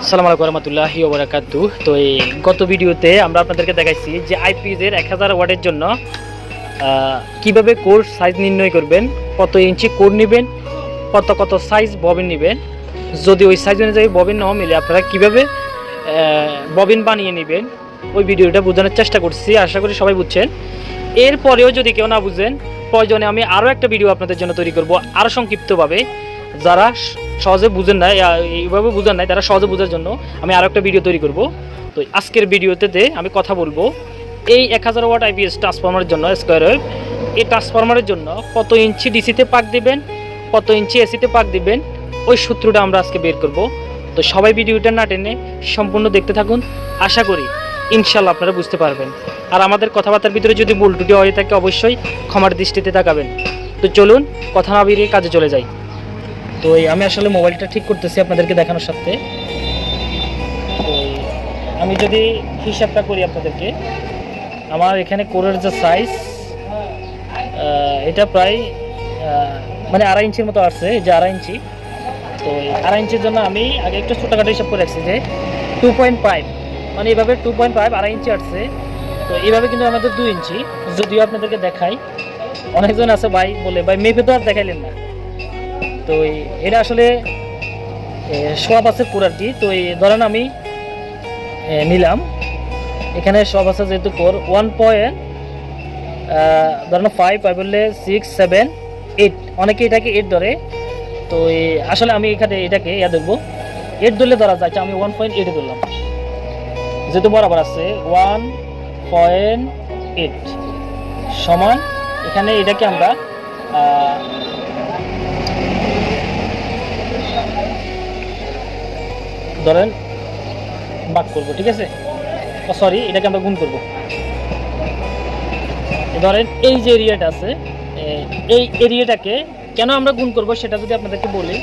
আসসালামু আলাইকুম রহমতুল্লাহি ওয়া বারাকাতুহু। তো এই গত ভিডিওতে আমরা আপনাদেরকে দেখাইছি যে আইপিএসের 1000 ওয়াটের জন্য কিভাবে কোর সাইজ নির্ণয় করবেন, কত ইঞ্চি কোর নেবেন, কত সাইজ ববিন নেবেন। যদি ওই সাইজ অনুযায়ী ববিন না মিলে আপনারা কিভাবে ববিন বানিয়ে নেবেন, ওই ভিডিওটা বোঝানোর চেষ্টা করছি। আশা করি সবাই বুঝছেন। এরপরেও যদি কেউ না বুঝেন, প্রয়োজনে আমি আরও একটা ভিডিও আপনাদের জন্য তৈরি করব আরও সংক্ষিপ্তভাবে। যারা সহজে বুঝেন না, এইভাবে বুঝেন নাই, তারা সহজে বোঝার জন্য আমি আরও একটা ভিডিও তৈরি করব। তো আজকের ভিডিওতে আমি কথা বলবো এই 1000 ওয়াট আইপিএস ট্রান্সফরমারের জন্য, স্কোয়ার ওয়েভ এই ট্রান্সফরমারের জন্য কত ইঞ্চি ডিসিতে পাক দিবেন, কত ইঞ্চি এসিতে পাক দিবেন, ওই সূত্রটা আমরা আজকে বের করব। তো সবাই ভিডিওটা না টেনে সম্পূর্ণ দেখতে থাকুন। আশা করি ইনশাল্লাহ আপনারা বুঝতে পারবেন। আর আমাদের কথাবার্তার ভিতরে যদি ভুল ত্রুটি হয়ে থাকে অবশ্যই ক্ষমার দৃষ্টিতে তাকাবেন। তো চলুন কথা না বেরিয়ে কাজে চলে যাই। তো আমি আসলে মোবাইলটা ঠিক করতেছি আপনাদেরকে দেখানোর সাথে। তো আমি যদি হিসাবটা করি আপনাদেরকে, আমার এখানে কোরের যে সাইজ এটা প্রায় মানে 2.5 ইঞ্চির মতো আসছে, এই যে 2.5 ইঞ্চি। তো এই 2.5 ইঞ্চির জন্য আমি আগে একটু ছোটোখাটো হিসাব করে রাখছি যে 2.5, মানে এইভাবে 2.5 2.5 ইঞ্চি আসছে। তো এইভাবে কিন্তু আমাদের 2 ইঞ্চি। যদিও আপনাদেরকে দেখাই, অনেকজন আছে ভাই বলে ভাই মেপে তো আর দেখাইলেন না। তো এটা আসলে সব আছে কোর আর কি। তো এই ধরেন আমি নিলাম, এখানে সব আছে যেহেতু কোর 1 পয়েন্ট ধরেন 5 বললে 6 7 8, অনেকে এটাকে 8 ধরে। তো আসলে আমি এখানে এটাকে ধরবো 8 ধরলে ধরা যায়, আমি 1.8 ধরলাম যেহেতু বরাবর আছে 1.8 সমান। এখানে এটাকে আমরা ধরেন ভাগ করবো, ঠিক আছে, সরি এটাকে আমরা গুণ করব। ধরেন এই যে এরিয়াটা আছে, এই এরিয়াটাকে কেন আমরা গুণ করব সেটা যদি আপনাদেরকে বলি,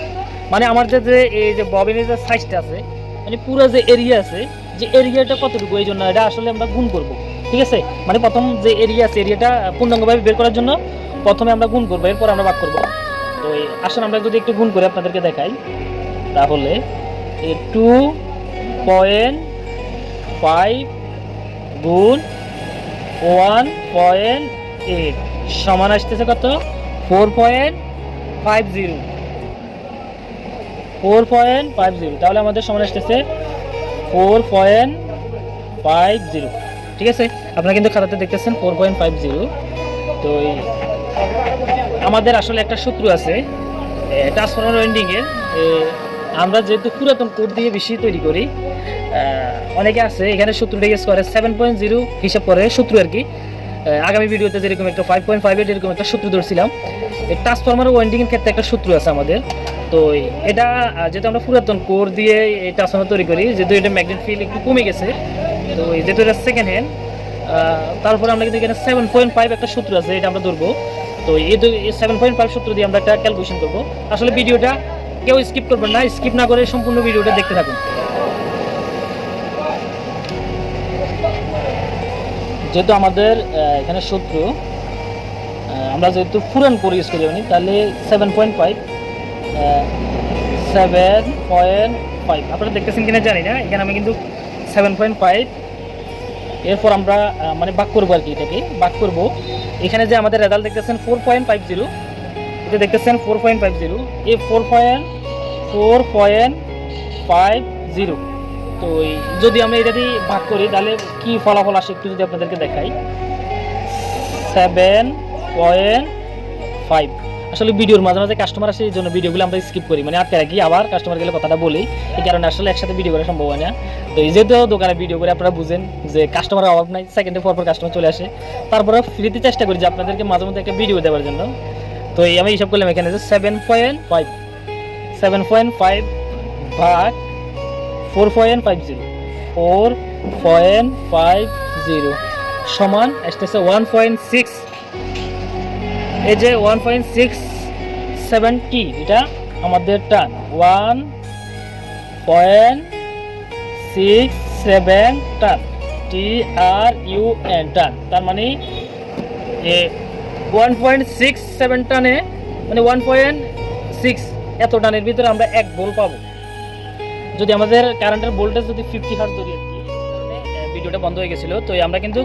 মানে আমার যে এই যে ববিনের যে সাইজটা আছে, মানে পুরো যে এরিয়া আছে, যে এরিয়াটা কতটুকু, এই জন্য এটা আসলে আমরা গুণ করব, ঠিক আছে। মানে প্রথম যে এরিয়া আছে, এরিয়াটা পূর্ণাঙ্গভাবে বের করার জন্য প্রথমে আমরা গুণ করবো, এরপর আমরা ভাগ করব। তো আসলে আমরা যদি একটু গুণ করে আপনাদেরকে দেখাই, তাহলে 2.5 গুণ 1.8 সমান আসতেছে কত, 4.50। তাহলে আমাদের সমান আসতেছে 4.50, ঠিক আছে। আপনারা কিন্তু খাতাতে দেখতেছেন 4.50। তো আমাদের আসলে একটা সূত্র আছে ট্রান্সফরমার ওয়েন্ডিংয়ের। আমরা যেহেতু পুরাতন কোড দিয়ে বেশি তৈরি করি, অনেকে আছে এখানে সূত্রটা ইউজ করে 7.0 হিসাব করে সূত্র আর কি। আগামী ভিডিওতে যেরকম একটা 5.58 এরকম একটা সূত্র ধরছিলাম, এই ট্রান্সফরমার ওয়েন্ডিংয়ের ক্ষেত্রে একটা সূত্র আছে আমাদের। তো এটা যেহেতু আমরা পুরাতন কোর দিয়ে এই ট্রান্সফরমার তৈরি করি, যেহেতু এটা ম্যাগনেট ফিল্ড একটু কমে গেছে, তো যেহেতু এটা সেকেন্ড হ্যান্ড, তারপরে আমরা কিন্তু এখানে 7.5 একটা সূত্র আছে, এটা আমরা ধরবো। তো এই 7.5 সূত্র দিয়ে আমরা একটা ক্যালকুলেশন করবো। আসলে ভিডিওটা কেউ স্কিপ করবেন না, স্কিপ না করে সম্পূর্ণ ভিডিওটা দেখতে থাকুন। যেহেতু আমাদের এখানে সূত্র, আমরা যেহেতু পুরান কোর ইউজ করি তাহলে 7.5 আপনারা দেখতেছেন কিনা জানি না, এখানে আমি কিন্তু 7.5, এরপর আমরা মানে ভাগ করবো আর কি, এটাকে ভাগ করবো। এখানে যে আমাদের রেজাল্ট দেখতেছেন 4.50, এটা দেখতেছেন 4.50, এই 4.50। তো যদি আমরা এটা দিয়ে ভাগ করি তাহলে কি ফলাফল আসে একটু যদি আপনাদেরকে দেখাই, 7.5। আসলে ভিডিওর মাঝে মাঝে কাস্টমার আসে, এই জন্য ভিডিওগুলো আমরা স্কিপ করি, মানে আটকে রাখি, আবার কাস্টমার গেলে কথাটা বলি, এই কারণে আসলে একসাথে ভিডিও করা সম্ভব হয় না। তো এই যেহেতু দোকানে ভিডিও করে আপনারা বুঝেন যে কাস্টমারের অভাব নাই, সেকেন্ডে পর কাস্টমার চলে আসে, তারপরে ফ্রিতে চেষ্টা করি যে আপনাদেরকে মাঝে মধ্যে একটা ভিডিও দেওয়ার জন্য। তো আমি হিসাব করলাম এখানে যে 7.5 ভাগ 4.50 সমান আসতেছে 1.6। এই যে 1.67, এটা আমাদের টান, 1.67 টান, TRUN টান। তার মানে 1.67 টানে, মানে 1.6 এত টানের ভিতরে আমরা 1 ভোল্ট পাবো। যদি আমাদের কারেন্টের ভোল্টেজ যদি 50 হার্জ ধরি আর কি, ভিডিওটা বন্ধ হয়ে গেছিলো। তো আমরা কিন্তু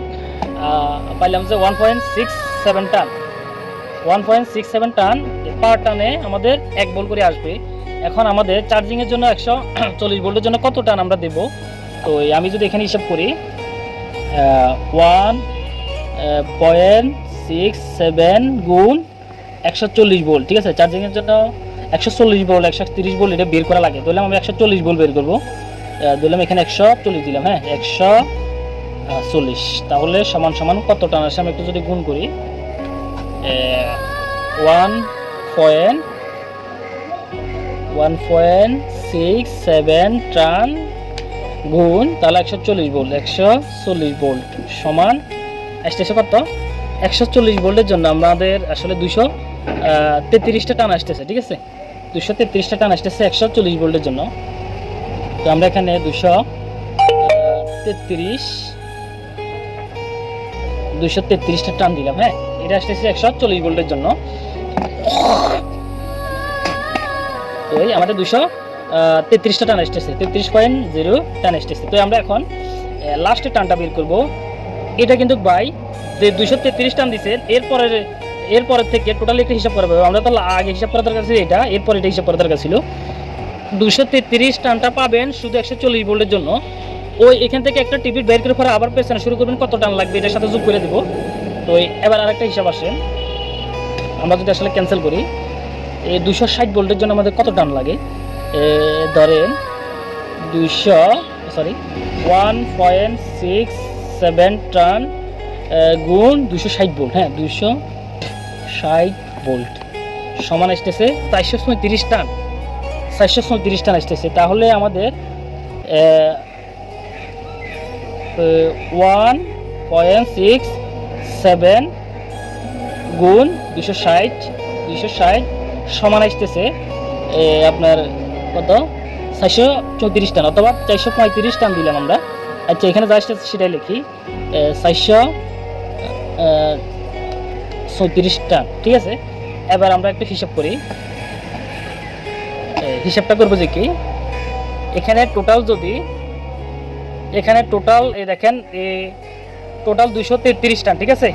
পাইলাম যে 1.67 টান, 1.67 টান পার টানে আমাদের 1 ভোল্ট করে আসবে। এখন আমাদের চার্জিংয়ের জন্য 140 ভোল্টের জন্য কত টান আমরা দেব? তো আমি যদি এখানে হিসাব করি 1.67 গুণ 140 ভোল্ট, ঠিক আছে। চার্জিংয়ের জন্য 140 ভোল্ট 130 ভোল্ট এটা বের করা লাগে। ধরলাম আমি 140 ভোল্ট বের করবো, ধরলাম এখানে 140 দিলাম, হ্যাঁ 140, তাহলে সমান সমান কত টান আসে আমি একটু যদি গুণ করি 1.67 টান গুণ তাহলে 140 ভোল্ট, 140 ভোল্ট সমান আসতেছে কত? 140 ভোল্টের জন্য আমাদের আসলে 233টা টান আসতেছে, ঠিক আছে। 233টা টান আসতেছে 140 ভোল্টের জন্য। তো আমরা এখানে 233টা টান দিলাম, হ্যাঁ এটা আসতেছে 140 ভোল্টের জন্য। তো আমাদের 233টা টান আসতেছে, 33.0 টান আসতেছে। তো আমরা এখন লাস্টের টানটা বের করব। এটা কিন্তু ভাই যে 233 টান দিছে এরপরের থেকে টোটালি একটা হিসাব করা হবে। আমরা তো আগে হিসাব করা দরকার ছিল এটা, এরপর এটা হিসাব করা দরকার ছিল। 233 টানটা পাবেন শুধু 140 ভোল্টের জন্য। ওই এখান থেকে একটা টিপিট বের করে পরে আবার পেছনে শুরু করবেন, কত টান লাগবে এটার সাথে যোগ করে দেব। তো এবার আরেকটা হিসাব আসেন, আমরা যদি আসলে ক্যান্সেল করি এই 260 ভোল্টের জন্য আমাদের কত টান লাগে? ধরেন 1.67 টান গুণ 260 ভোল্ট, হ্যাঁ 260 ভোল্ট সমান আসতেছে 437 টান, 437 টান আসতেছে। তাহলে আমাদের 1.67 গুণ 260 সমান আসতেছে আপনার কত? 434 টান অথবা 435 টান দিলাম আমরা। আচ্ছা এখানে যা আসতেছে সেটাই লিখি, 434 টান, ঠিক আছে। এবার আমরা একটু হিসাব করি, হিসাবটা করবো যে কি এখানে টোটাল এই দেখেন টোটাল 233 টান, ঠিক আছে।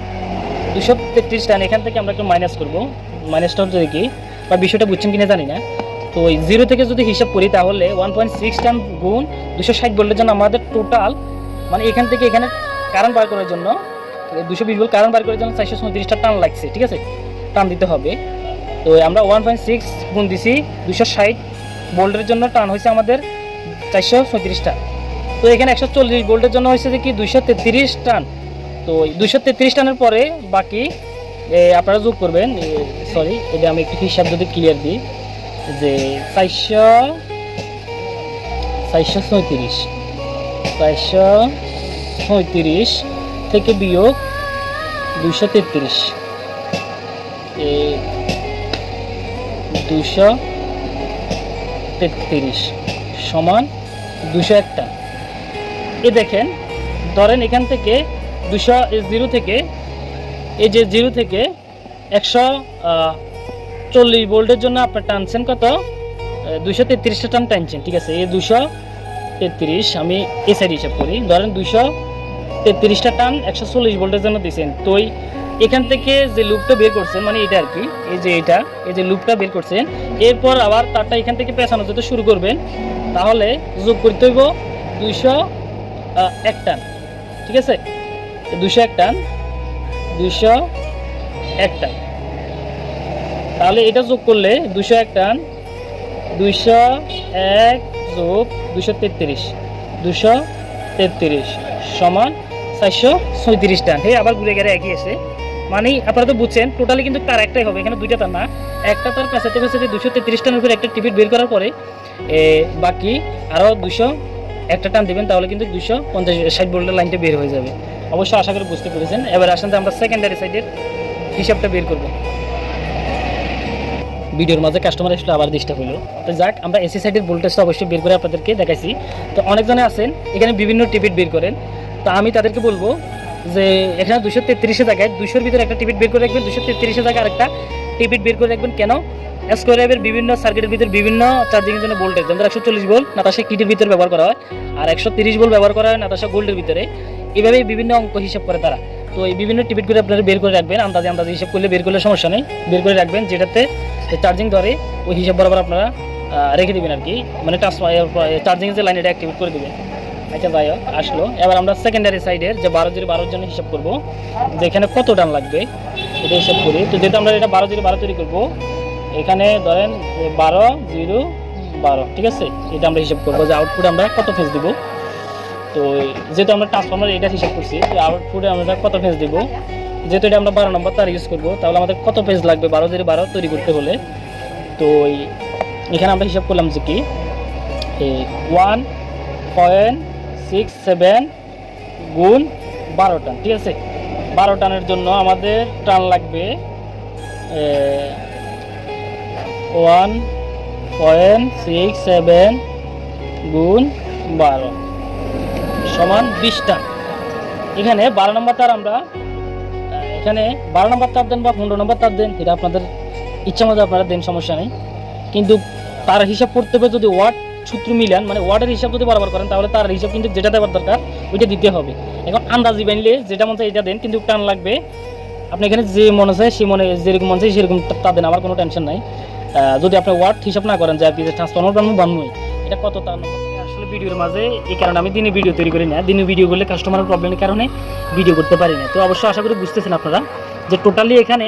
233 টান এখান থেকে আমরা একটু মাইনাস করবো। মাইনাসটা হচ্ছে কি বা বিষয়টা বুঝছেন কিনা জানি না। তো ওই 0 থেকে যদি হিসাব করি তাহলে 1.6 টান গুণ 260 ভোল্টের জন্য আমাদের টোটাল মানে এখান থেকে এখানে কারেন্ট বার করার জন্য 220 ভোল্ট কারেন্ট বার করার জন্য 437টা টান লাগছে, ঠিক আছে, টান দিতে হবে। তো আমরা 1.6 গুণ দিছি 260 ভোল্টের জন্য টান হয়েছে আমাদের 437 টান। তো এখানে 140 ভোল্টের জন্য হয়েছে যে কি 233 টান। তো 233 টানের পরে বাকি আপনারা যোগ করবেন, সরি এটা আমি একটু হিসাব যদি ক্লিয়ার দিই যে 437 থেকে বিয়োগ 233 সমান 201 টান। দেখেন ধরেন এখান থেকে 0 থেকে এই যে 0 থেকে 140 ভোল্টের জন্য আপনার টানছেন কত? 233টা টান টানছেন, ঠিক আছে। এই 233 আমি এই সাইড হিসাব করি, ধরেন 233টা টান 140 ভোল্টের জন্য দিয়েছেন। তো এখান থেকে যে লুপটা বের করছেন মানে এটা আর কি, এই যে লুপটা বের করছেন, এরপর আবার তারটা এখান থেকে পেছানো যেতে শুরু করবেন, তাহলে যোগ করতে হইব 201 টান, ঠিক আছে। 201 টান তাহলে এটা যোগ করলে 201 টান 201 যোগ 233 সমান 437 টান। আবার ঘুরে গেলে একই আছে, মানে আপনারা তো বুঝছেন টোটালি কিন্তু তার একটাই হবে, এখানে দুইটা তার না, একটা তার পেছাতে 233 টানের উপরে একটা টিপিট বের করার পরে বাকি আরও 201টা টান দেবেন, তাহলে কিন্তু 250-60 ভোল্টের লাইনটা বের হয়ে যাবে। অবশ্যই আশা করি বুঝতে পেরেছেন। এবার আসেন আমরা সেকেন্ডারি সাইডের হিসাবটা বের করব। ভিডিওর মাঝে কাস্টমার আসলে আবার ডিস্টার্ব হলো। তো যাক, আমরা এসি সাইডের ভোল্টেজটা অবশ্যই বের করে আপনাদেরকে দেখাইছি। তো অনেকজনে আছেন এখানে বিভিন্ন টিপিট বের করেন, তো আমি তাদেরকে বলবো যে এখানে 233 জায়গায় 200-র ভিতরে একটা টিপিট বের করে রাখবেন, 233 জায়গায় আরেকটা টিপিট বের করে রাখবেন। কেন? স্কোয়ার ওয়েভের বিভিন্ন সার্কিটের ভিতরে বিভিন্ন চার্জিংয়ের জন্য ভোল্টেজ, যেমন 140 ভোল্ট নাতাশা কিটের ভিতরে ব্যবহার করা হয়, আর 130 ভোল্ট ব্যবহার করা হয় নাতাশা গোল্ডের ভিতরে। এইভাবেই বিভিন্ন অঙ্ক হিসাব করে তারা। তো এই বিভিন্ন টিপিটগুলো আপনারা বের করে রাখবেন, আন্দাজে হিসাব করলে বের করলে সমস্যা নেই, বের করে রাখবেন যেটাতে চার্জিং ধরে ওই হিসাব বরাবর আপনারা রেখে দেবেন আর কি, মানে চার্জিংয়ের যে লাইন এটা অ্যাক্টিভেট করে দেবেন। আচ্ছা যাই হোক, আসলো এবার আমরা সেকেন্ডারি সাইডের যে 12 জন্য হিসাব করব, যেখানে কত টান লাগবে এটা হিসাব করি। তো যেহেতু আমরা এটা 12 তৈরি করবো, এখানে ধরেন 12 ঠিক আছে, এটা আমরা হিসাব করবো যে আউটপুট আমরা কত ফেজ দিব। তো যেহেতু আমরা ট্রান্সফর্মার এটা হিসাব করছি, তো আউটপুটে আমরা কত ফেজ দিব, যেহেতু এটা আমরা 12 নম্বর তার ইউজ করবো, তাহলে আমাদের কত ফেজ লাগবে 12 তৈরি করতে হলে। তো এখানে আমরা হিসাব করলাম যে কি 1.67 গুণ 12 টান, ঠিক আছে। 12 টানের জন্য আমাদের টান লাগবে 1.67 গুণ 12 সমান 20 টান। এখানে 12 নম্বর তার আমরা এখানে 12 নম্বর তার দেন বা 15 নম্বর তার দেন, এটা আপনাদের ইচ্ছা মতো আপনারা দেন, সমস্যা নেই। কিন্তু তার হিসাব করতে হবে যদি ওয়াট সূত্র মিলান, মানে ওয়াটের হিসাব যদি বরাবর করেন, তাহলে তার হিসাব কিন্তু যেটা দেওয়ার দরকার ওইটা দিতে হবে। এখন আন্দাজি বানলে যেটা মনে চায় এটা দেন, কিন্তু টান লাগবে আপনি এখানে যে মনে চায় সে মনে যেরকম মনে চায় সেরকম তা দেন, আমার কোনো টেনশন নাই। যদি আপনি ওয়াট হিসাব না করেন যে আপনি ট্রান্সফর্মার বানবই এটা কত তার আসলে ভিডিওর মাঝে, এই কারণে আমি দিনে ভিডিও তৈরি করি না। দিনে ভিডিও করলে কাস্টমারের প্রবলেমের কারণে ভিডিও করতে পারি না। তো অবশ্যই আশা করি বুঝতেছেন আপনারা যে টোটালি এখানে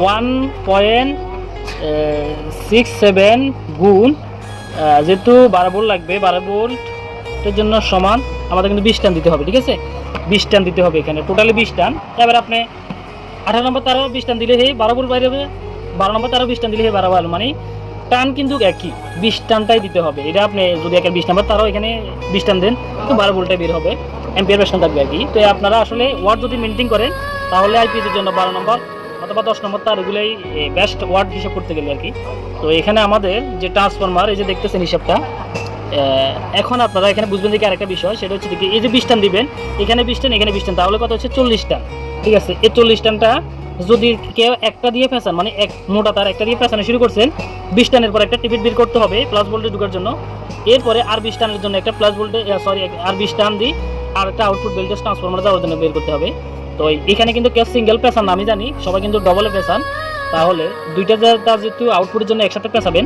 1.67 গুণ, যেহেতু 12 ভোল্ট লাগবে, 12 ভোল্টের জন্য সমান আমাদের কিন্তু 20 টান দিতে হবে, ঠিক আছে। 20 টান দিতে হবে এখানে, টোটালি 20 টান। এবার আপনি 18 নম্বর তারও 20 টান দিলে 12 ভোল্ট বাইরে হবে, 12 নম্বর তারও 20 টান দিলে 12 ভোল্ট, মানে টান কিন্তু একই 20 টানটাই দিতে হবে। এটা আপনি যদি একটা 20 নম্বর তারও এখানে 20 টান দেন, তো 12 ভোল্টে বের হবে, অ্যাম্পিয়ার বেশন থাকবে আর কি। তো আপনারা আসলে ওয়াট যদি মেনটেন করেন, তাহলে আইপিএসের জন্য 12 নম্বর অথবা 10 নম্বর তার এগুলোই বেস্ট ওয়াট হিসাব করতে গেলে আর কি। তো এখানে আমাদের যে ট্রান্সফরমার, এই যে দেখতেছেন হিসাবটা, এখন আপনারা এখানে বুঝবেন যে কি আরেকটা বিষয়, সেটা হচ্ছে কি এই যে 20 টান দিবেন, এখানে 20 টান এখানে 20 টান, তাহলে কত হচ্ছে 40 টান, ঠিক আছে। এই 40 টানটা যদি কেউ একটা দিয়ে ফেঁচান, মানে এক মোটা তার একটা দিয়ে ফেঁচানো শুরু করছেন, 20 টানের পর একটা টিপিট বের করতে হবে প্লাস ভোল্টেজ ঢোকার জন্য, এরপরে আর 20 টানের জন্য একটা প্লাস ভোল্টেজ আর 20 টান দিই আর একটা আউটপুট ভোল্টেজ ট্রান্সফরমার যাওয়ার জন্য বের করতে হবে। তো এখানে কিন্তু কেউ সিঙ্গেল পেঁচান না, আমি জানি সবাই কিন্তু ডবলে পেঁচান। তাহলে দুইটা যেহেতু আউটপুটের জন্য একসাথে পেঁচাবেন,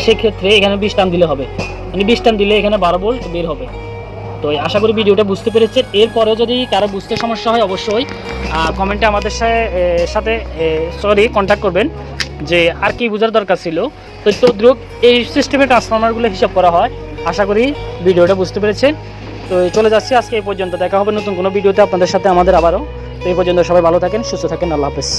সেক্ষেত্রে এখানে 20 টান দিলে হবে, মানে 20 টান দিলে এখানে 12 ভোল্ট বের হবে। তো আশা করি ভিডিওটা বুঝতে পেরেছেন। এরপরেও যদি কারো বুঝতে সমস্যা হয়, অবশ্যই কমেন্টে আমাদের সাথে কন্ট্যাক্ট করবেন যে আর কি বোঝার দরকার ছিল। তো দ্রুত এই সিস্টেমে ট্রান্সফরমারগুলো হিসাব করা হয়। আশা করি ভিডিওটা বুঝতে পেরেছেন। তো চলে যাচ্ছি আজকে এই পর্যন্ত, দেখা হবে নতুন কোনো ভিডিওতে আপনাদের সাথে আমাদের আবারও। তো এই পর্যন্ত সবাই ভালো থাকেন, সুস্থ থাকেন, আল্লাহ হাফেজ।